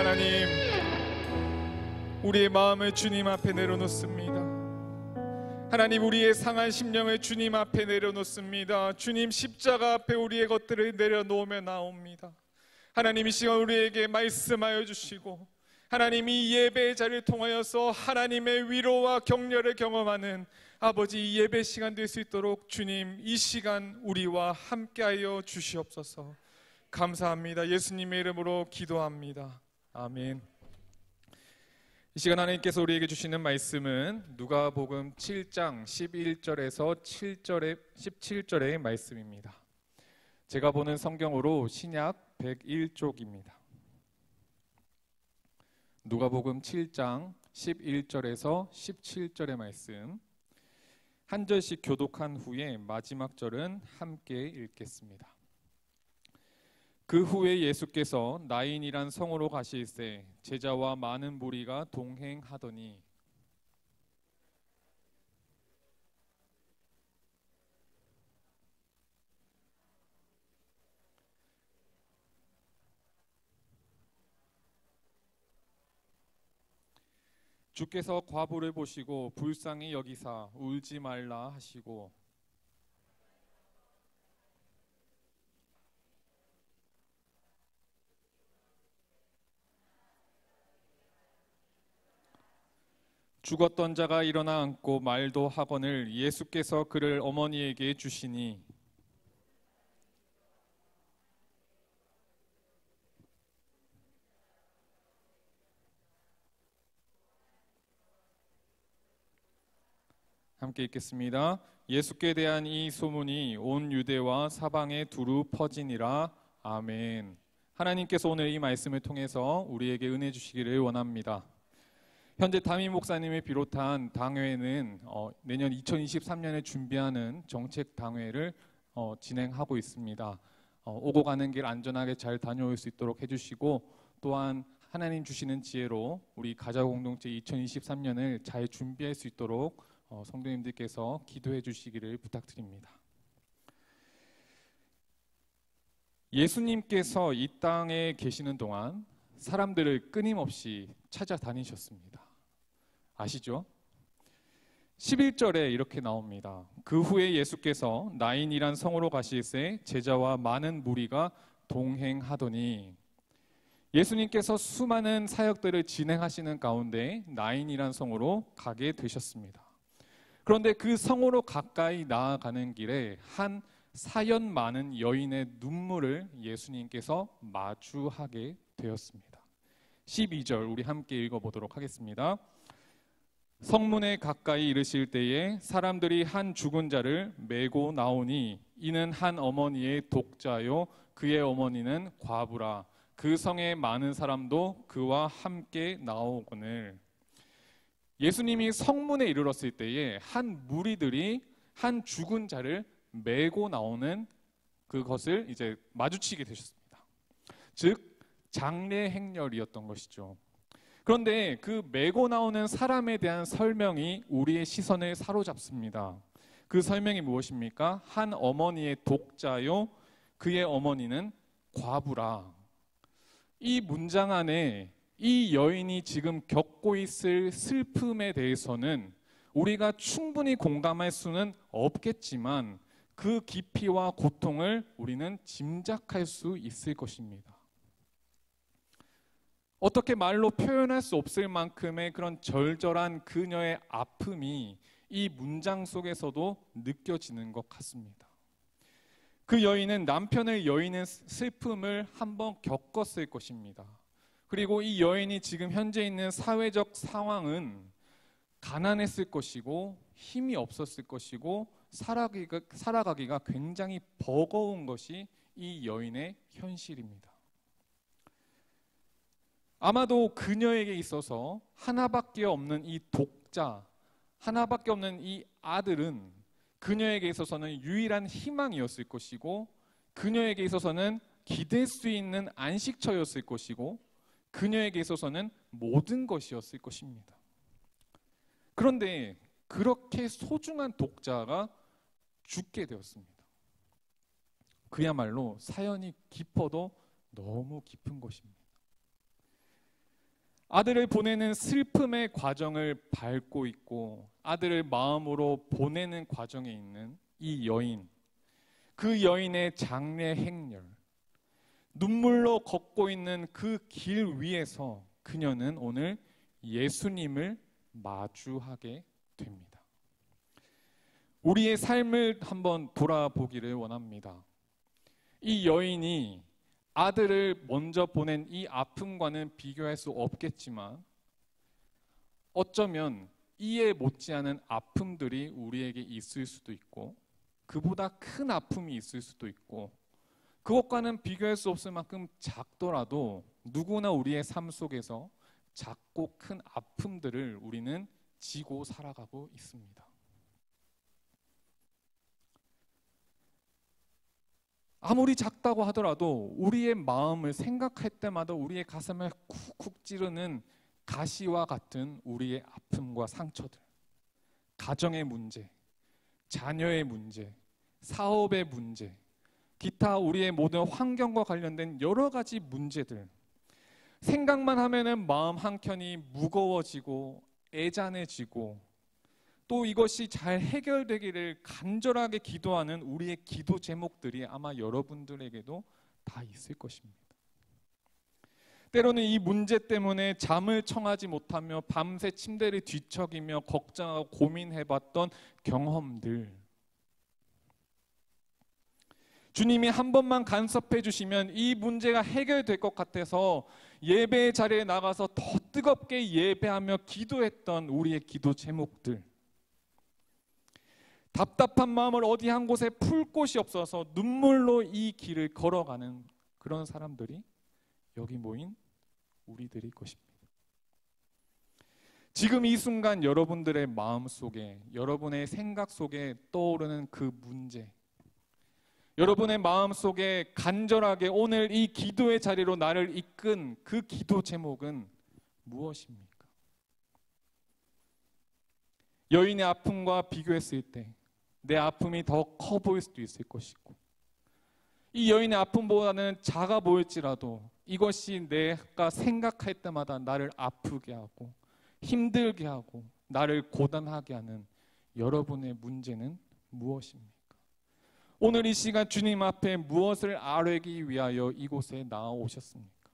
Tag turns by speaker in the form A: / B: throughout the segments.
A: 하나님, 우리의 마음을 주님 앞에 내려놓습니다. 하나님, 우리의 상한 심령을 주님 앞에 내려놓습니다. 주님 십자가 앞에 우리의 것들을 내려놓으며 나옵니다. 하나님, 이 시간 우리에게 말씀하여 주시고 하나님, 이 예배의 자리를 통하여서 하나님의 위로와 격려를 경험하는 아버지 예배 시간 될 수 있도록 주님 이 시간 우리와 함께하여 주시옵소서. 감사합니다. 예수님의 이름으로 기도합니다. 아멘. 이 시간 하나님께서 우리에게 주시는 말씀은 누가복음 7장 11절에서 17절의 말씀입니다. 제가 보는 성경으로 신약 101쪽입니다. 누가복음 7장 11절에서 17절의 말씀, 한 절씩 교독한 후에 마지막 절은 함께 읽겠습니다. 그 후에 예수께서 나인이란 성으로 가실새 제자와 많은 무리가 동행하더니 주께서 과부를 보시고 불쌍히 여기사 울지 말라 하시고 죽었던 자가 일어나 앉고 말도 하거늘 예수께서 그를 어머니에게 주시니 함께 읽겠습니다. 예수께 대한 이 소문이 온 유대와 사방에 두루 퍼지니라. 아멘. 하나님께서 오늘 이 말씀을 통해서 우리에게 은혜 주시기를 원합니다. 현재 담임 목사님을 비롯한 당회는 내년 2023년에 준비하는 정책 당회를 진행하고 있습니다. 오고 가는 길 안전하게 잘 다녀올 수 있도록 해주시고, 또한 하나님 주시는 지혜로 우리 가자공동체 2023년을 잘 준비할 수 있도록 성도님들께서 기도해 주시기를 부탁드립니다. 예수님께서 이 땅에 계시는 동안 사람들을 끊임없이 찾아다니셨습니다. 아시죠? 11절에 이렇게 나옵니다. 그 후에 예수께서 나인이란 성으로 가실새 제자와 많은 무리가 동행하더니, 예수님께서 수많은 사역들을 진행하시는 가운데 나인이란 성으로 가게 되셨습니다. 그런데 그 성으로 가까이 나아가는 길에 한 사연 많은 여인의 눈물을 예수님께서 마주하게 되었습니다. 12절 우리 함께 읽어보도록 하겠습니다. 성문에 가까이 이르실 때에 사람들이 한 죽은 자를 메고 나오니 이는 한 어머니의 독자요 그의 어머니는 과부라. 그 성에 많은 사람도 그와 함께 나오거늘. 예수님이 성문에 이르렀을 때에 한 무리들이 한 죽은 자를 메고 나오는 그것을 이제 마주치게 되셨습니다. 즉 장례 행렬이었던 것이죠. 그런데 그 메고 나오는 사람에 대한 설명이 우리의 시선을 사로잡습니다. 그 설명이 무엇입니까? 한 어머니의 독자요 그의 어머니는 과부라. 이 문장 안에 이 여인이 지금 겪고 있을 슬픔에 대해서는 우리가 충분히 공감할 수는 없겠지만 그 깊이와 고통을 우리는 짐작할 수 있을 것입니다. 어떻게 말로 표현할 수 없을 만큼의 그런 절절한 그녀의 아픔이 이 문장 속에서도 느껴지는 것 같습니다. 그 여인은 남편을 여인의 슬픔을 한번 겪었을 것입니다. 그리고 이 여인이 지금 현재 있는 사회적 상황은 가난했을 것이고 힘이 없었을 것이고 살아가기가 굉장히 버거운 것이 이 여인의 현실입니다. 아마도 그녀에게 있어서 하나밖에 없는 이 독자, 하나밖에 없는 이 아들은 그녀에게 있어서는 유일한 희망이었을 것이고, 그녀에게 있어서는 기댈 수 있는 안식처였을 것이고, 그녀에게 있어서는 모든 것이었을 것입니다. 그런데 그렇게 소중한 독자가 죽게 되었습니다. 그야말로 사연이 깊어도 너무 깊은 것입니다. 아들을 보내는 슬픔의 과정을 밟고 있고 아들을 마음으로 보내는 과정에 있는 이 여인, 그 여인의 장례 행렬, 눈물로 걷고 있는 그 길 위에서 그녀는 오늘 예수님을 마주하게 됩니다. 우리의 삶을 한번 돌아보기를 원합니다. 이 여인이 아들을 먼저 보낸 이 아픔과는 비교할 수 없겠지만 어쩌면 이에 못지않은 아픔들이 우리에게 있을 수도 있고 그보다 큰 아픔이 있을 수도 있고 그것과는 비교할 수 없을 만큼 작더라도 누구나 우리의 삶 속에서 작고 큰 아픔들을 우리는 지고 살아가고 있습니다. 아무리 작다고 하더라도 우리의 마음을 생각할 때마다 우리의 가슴을 쿡쿡 찌르는 가시와 같은 우리의 아픔과 상처들, 가정의 문제, 자녀의 문제, 사업의 문제, 기타 우리의 모든 환경과 관련된 여러 가지 문제들, 생각만 하면은 마음 한켠이 무거워지고 애잔해지고 또 이것이 잘 해결되기를 간절하게 기도하는 우리의 기도 제목들이 아마 여러분들에게도 다 있을 것입니다. 때로는 이 문제 때문에 잠을 청하지 못하며 밤새 침대를 뒤척이며 걱정하고 고민해봤던 경험들, 주님이 한 번만 간섭해 주시면 이 문제가 해결될 것 같아서 예배의 자리에 나가서 더 뜨겁게 예배하며 기도했던 우리의 기도 제목들, 답답한 마음을 어디 한 곳에 풀 곳이 없어서 눈물로 이 길을 걸어가는 그런 사람들이 여기 모인 우리들일 것입니다. 지금 이 순간 여러분들의 마음 속에, 여러분의 생각 속에 떠오르는 그 문제, 여러분의 마음 속에 간절하게 오늘 이 기도의 자리로 나를 이끈 그 기도 제목은 무엇입니까? 여인의 아픔과 비교했을 때 내 아픔이 더 커 보일 수도 있을 것이고 이 여인의 아픔보다는 작아 보일지라도 이것이 내가 생각할 때마다 나를 아프게 하고 힘들게 하고 나를 고단하게 하는 여러분의 문제는 무엇입니까? 오늘 이 시간 주님 앞에 무엇을 아뢰기 위하여 이곳에 나아오셨습니까?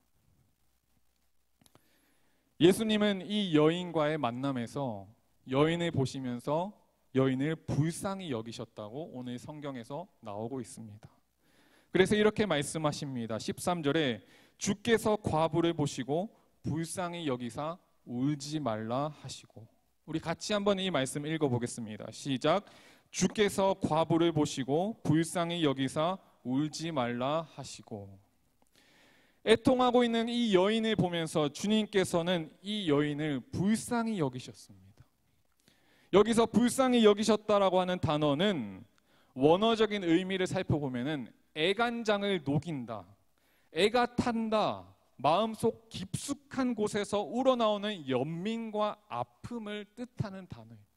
A: 예수님은 이 여인과의 만남에서 여인을 보시면서 여인을 불쌍히 여기셨다고 오늘 성경에서 나오고 있습니다. 그래서 이렇게 말씀하십니다. 13절에 주께서 과부를 보시고 불쌍히 여기사 울지 말라 하시고, 우리 같이 한번 이 말씀 읽어보겠습니다. 시작. 주께서 과부를 보시고 불쌍히 여기사 울지 말라 하시고. 애통하고 있는 이 여인을 보면서 주님께서는 이 여인을 불쌍히 여기셨습니다. 여기서 불쌍히 여기셨다라고 하는 단어는 원어적인 의미를 살펴보면은 애간장을 녹인다, 애가 탄다, 마음속 깊숙한 곳에서 우러나오는 연민과 아픔을 뜻하는 단어입니다.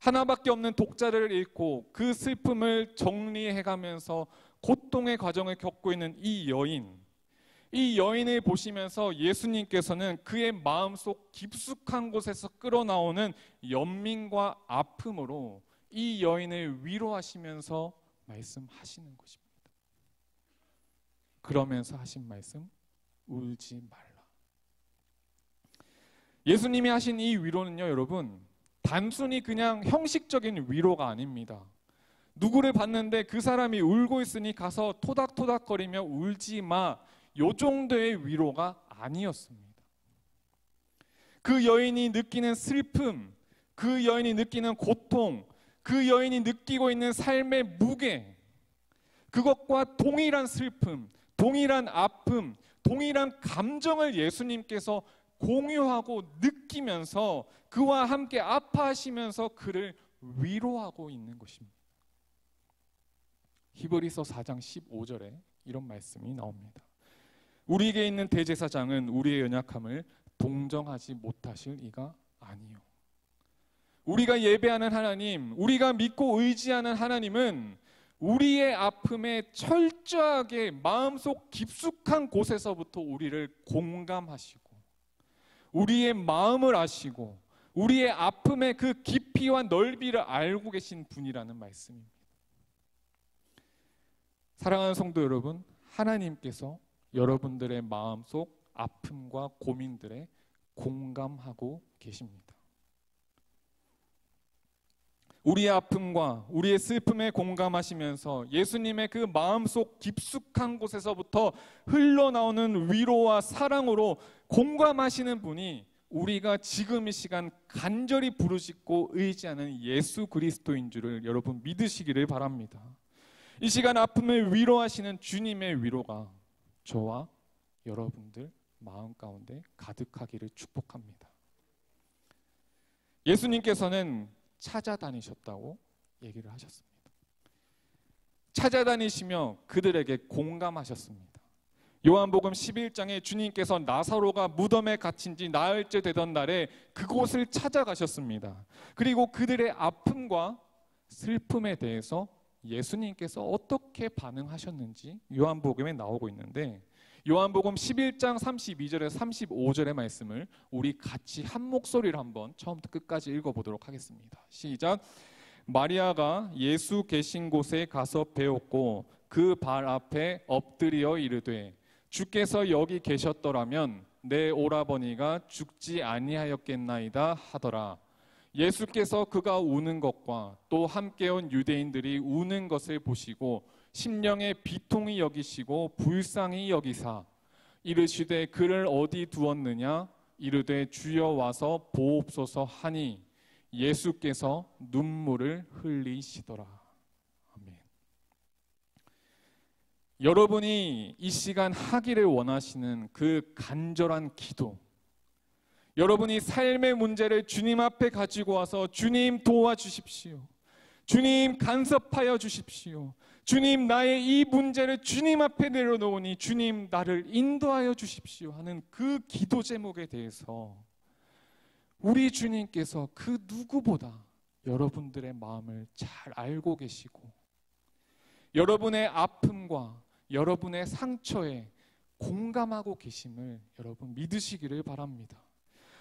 A: 하나밖에 없는 독자를 읽고 그 슬픔을 정리해가면서 고통의 과정을 겪고 있는 이 여인을 보시면서 예수님께서는 그의 마음속 깊숙한 곳에서 끌어나오는 연민과 아픔으로 이 여인을 위로하시면서 말씀하시는 것입니다. 그러면서 하신 말씀, 울지 말라. 예수님이 하신 이 위로는요, 여러분, 단순히 그냥 형식적인 위로가 아닙니다. 누구를 봤는데 그 사람이 울고 있으니 가서 토닥토닥거리며 울지 마, 요 정도의 위로가 아니었습니다. 그 여인이 느끼는 슬픔, 그 여인이 느끼는 고통, 그 여인이 느끼고 있는 삶의 무게, 그것과 동일한 슬픔, 동일한 아픔, 동일한 감정을 예수님께서 공유하고 느끼면서 그와 함께 아파하시면서 그를 위로하고 있는 것입니다. 히브리서 4장 15절에 이런 말씀이 나옵니다. 우리에게 있는 대제사장은 우리의 연약함을 동정하지 못하실 이가 아니요. 우리가 예배하는 하나님, 우리가 믿고 의지하는 하나님은 우리의 아픔에 철저하게 마음속 깊숙한 곳에서부터 우리를 공감하시고 우리의 마음을 아시고 우리의 아픔의 그 깊이와 넓이를 알고 계신 분이라는 말씀입니다. 사랑하는 성도 여러분, 하나님께서 여러분들의 마음속 아픔과 고민들에 공감하고 계십니다. 우리의 아픔과 우리의 슬픔에 공감하시면서 예수님의 그 마음속 깊숙한 곳에서부터 흘러나오는 위로와 사랑으로 공감하시는 분이 우리가 지금 이 시간 간절히 부르짖고 의지하는 예수 그리스도인 줄을 여러분 믿으시기를 바랍니다. 이 시간 아픔을 위로하시는 주님의 위로가 저와 여러분들 마음 가운데 가득하기를 축복합니다. 예수님께서는 찾아다니셨다고 얘기를 하셨습니다. 찾아다니시며 그들에게 공감하셨습니다. 요한복음 11장에 주님께서 나사로가 무덤에 갇힌 지 나흘째 되던 날에 그곳을 찾아가셨습니다. 그리고 그들의 아픔과 슬픔에 대해서 예수님께서 어떻게 반응하셨는지 요한복음에 나오고 있는데, 요한복음 11장 32절에서 35절의 말씀을 우리 같이 한 목소리로 한번 처음부터 끝까지 읽어보도록 하겠습니다. 시작. 마리아가 예수 계신 곳에 가서 배웠고 그 발 앞에 엎드려 이르되 주께서 여기 계셨더라면 내 오라버니가 죽지 아니하였겠나이다 하더라. 예수께서 그가 우는 것과 또 함께 온 유대인들이 우는 것을 보시고 심령에 비통히 여기시고 불쌍히 여기사 이르시되 그를 어디 두었느냐 이르되 주여 와서 보옵소서 하니 예수께서 눈물을 흘리시더라. 아멘. 여러분이 이 시간 하기를 원하시는 그 간절한 기도, 여러분이 삶의 문제를 주님 앞에 가지고 와서 주님 도와주십시오, 주님 간섭하여 주십시오, 주님 나의 이 문제를 주님 앞에 내려놓으니 주님 나를 인도하여 주십시오 하는 그 기도 제목에 대해서 우리 주님께서 그 누구보다 여러분들의 마음을 잘 알고 계시고 여러분의 아픔과 여러분의 상처에 공감하고 계심을 여러분 믿으시기를 바랍니다.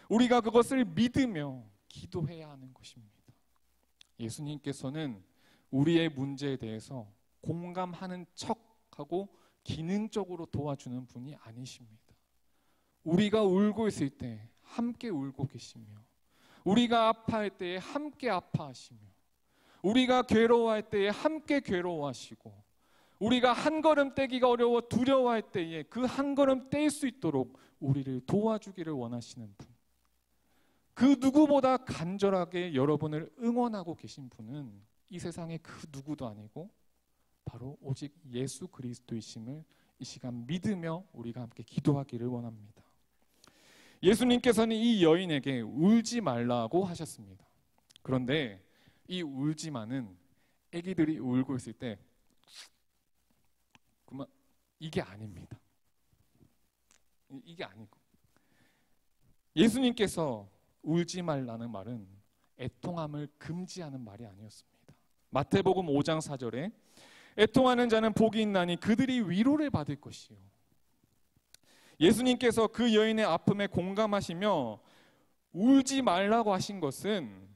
A: 우리가 그것을 믿으며 기도해야 하는 것입니다. 예수님께서는 우리의 문제에 대해서 공감하는 척하고 기능적으로 도와주는 분이 아니십니다. 우리가 울고 있을 때 함께 울고 계시며 우리가 아파할 때에 함께 아파하시며 우리가 괴로워할 때에 함께 괴로워하시고 우리가 한 걸음 떼기가 어려워 두려워할 때에 그 한 걸음 뗄 수 있도록 우리를 도와주기를 원하시는 분, 그 누구보다 간절하게 여러분을 응원하고 계신 분은 이 세상의 그 누구도 아니고 바로 오직 예수 그리스도이심을 이 시간 믿으며 우리가 함께 기도하기를 원합니다. 예수님께서는 이 여인에게 울지 말라고 하셨습니다. 그런데 이 울지만은 아기들이 울고 있을 때 그만 이게 아닙니다. 이게 아니고 예수님께서 울지 말라는 말은 애통함을 금지하는 말이 아니었습니다. 마태복음 5장 4절에 애통하는 자는 복이 있나니 그들이 위로를 받을 것이요. 예수님께서 그 여인의 아픔에 공감하시며 울지 말라고 하신 것은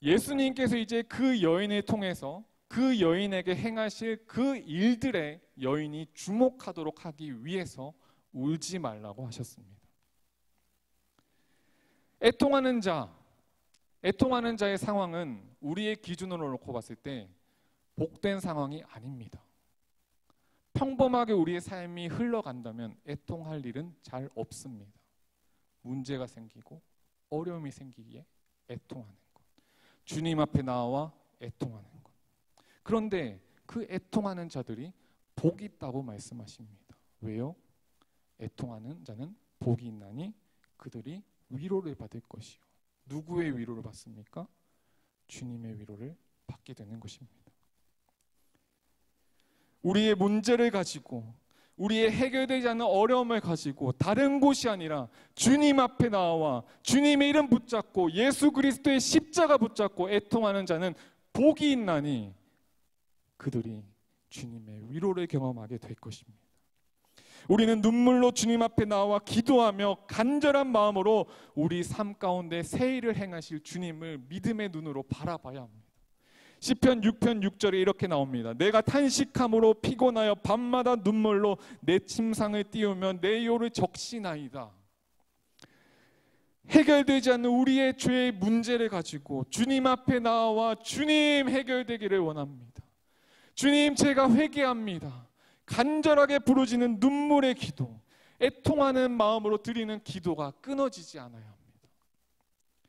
A: 예수님께서 이제 그 여인을 통해서 그 여인에게 행하실 그 일들에 여인이 주목하도록 하기 위해서 울지 말라고 하셨습니다. 애통하는 자의 상황은 우리의 기준으로 놓고 봤을 때 복된 상황이 아닙니다. 평범하게 우리의 삶이 흘러간다면 애통할 일은 잘 없습니다. 문제가 생기고 어려움이 생기기에 애통하는 것, 주님 앞에 나와 애통하는 것. 그런데 그 애통하는 자들이 복이 있다고 말씀하십니다. 왜요? 애통하는 자는 복이 있나니 그들이 위로를 받을 것이요. 누구의 위로를 받습니까? 주님의 위로를 받게 되는 것입니다. 우리의 문제를 가지고 우리의 해결되지 않는 어려움을 가지고 다른 곳이 아니라 주님 앞에 나와 주님의 이름 붙잡고 예수 그리스도의 십자가 붙잡고 애통하는 자는 복이 있나니 그들이 주님의 위로를 경험하게 될 것입니다. 우리는 눈물로 주님 앞에 나와 기도하며 간절한 마음으로 우리 삶 가운데 새 일을 행하실 주님을 믿음의 눈으로 바라봐야 합니다. 시편 6편 6절에 이렇게 나옵니다. 내가 탄식함으로 피곤하여 밤마다 눈물로 내 침상을 띄우며 내 요를 적시나이다. 해결되지 않는 우리의 죄의 문제를 가지고 주님 앞에 나와 주님 해결되기를 원합니다. 주님 제가 회개합니다. 간절하게 부르짖는 눈물의 기도, 애통하는 마음으로 드리는 기도가 끊어지지 않아야 합니다.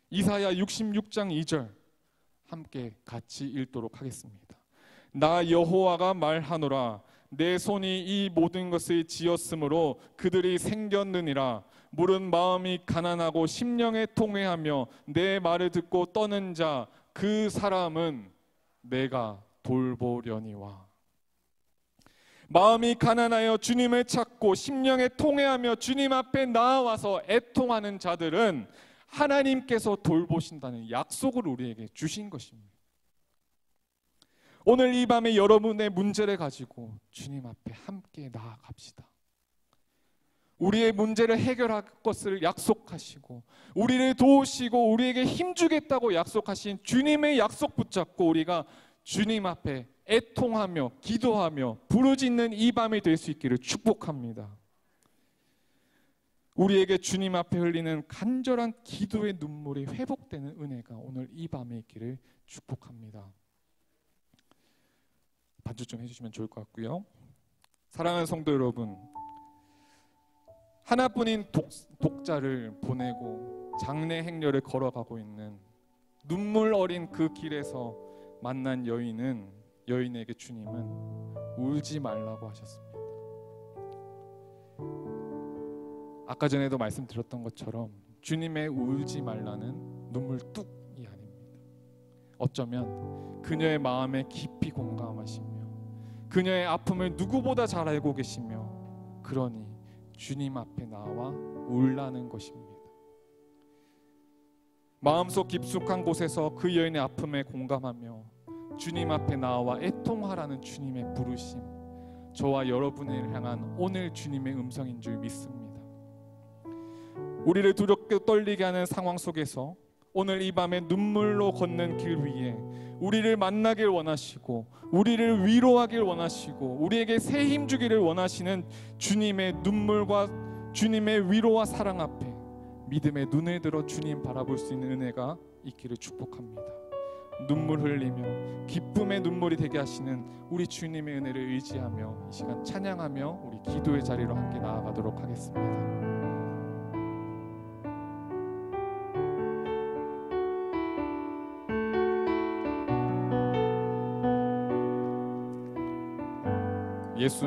A: 이사야 66장 2절 함께 같이 읽도록 하겠습니다. 나 여호와가 말하노라. 내 손이 이 모든 것을 지었으므로 그들이 생겼느니라. 물은 마음이 가난하고 심령에 통회하며 내 말을 듣고 떠는 자 그 사람은 내가 돌보려니와. 마음이 가난하여 주님을 찾고 심령에 통회하며 주님 앞에 나아와서 애통하는 자들은 하나님께서 돌보신다는 약속을 우리에게 주신 것입니다. 오늘 이 밤에 여러분의 문제를 가지고 주님 앞에 함께 나아갑시다. 우리의 문제를 해결할 것을 약속하시고 우리를 도우시고 우리에게 힘주겠다고 약속하신 주님의 약속 붙잡고 우리가 주님 앞에 애통하며 기도하며 부르짖는 이 밤이 될 수 있기를 축복합니다. 우리에게 주님 앞에 흘리는 간절한 기도의 눈물이 회복되는 은혜가 오늘 이 밤에 있기를 축복합니다. 반주 좀 해주시면 좋을 것 같고요. 사랑하는 성도 여러분, 하나뿐인 독자를 보내고 장례 행렬을 걸어가고 있는 눈물 어린 그 길에서 만난 여인에게 주님은 울지 말라고 하셨습니다. 아까 전에도 말씀드렸던 것처럼 주님의 울지 말라는 눈물 뚝이 아닙니다. 어쩌면 그녀의 마음에 깊이 공감하시며 그녀의 아픔을 누구보다 잘 알고 계시며 그러니 주님 앞에 나와 울라는 것입니다. 마음속 깊숙한 곳에서 그 여인의 아픔에 공감하며 주님 앞에 나와 애통하라는 주님의 부르심, 저와 여러분을 향한 오늘 주님의 음성인 줄 믿습니다. 우리를 두렵게 떨리게 하는 상황 속에서 오늘 이 밤에 눈물로 걷는 길 위에 우리를 만나길 원하시고 우리를 위로하길 원하시고 우리에게 새 힘 주기를 원하시는 주님의 눈물과 주님의 위로와 사랑 앞에 믿음의 눈을 들어 주님 바라볼 수 있는 은혜가 있기를 축복합니다. 눈물 흘리며 기쁨의 눈물이 되게 하시는 우리 주님의 은혜를 의지하며 이 시간 찬양하며 우리 기도의 자리로 함께 나아가도록 하겠습니다. 예수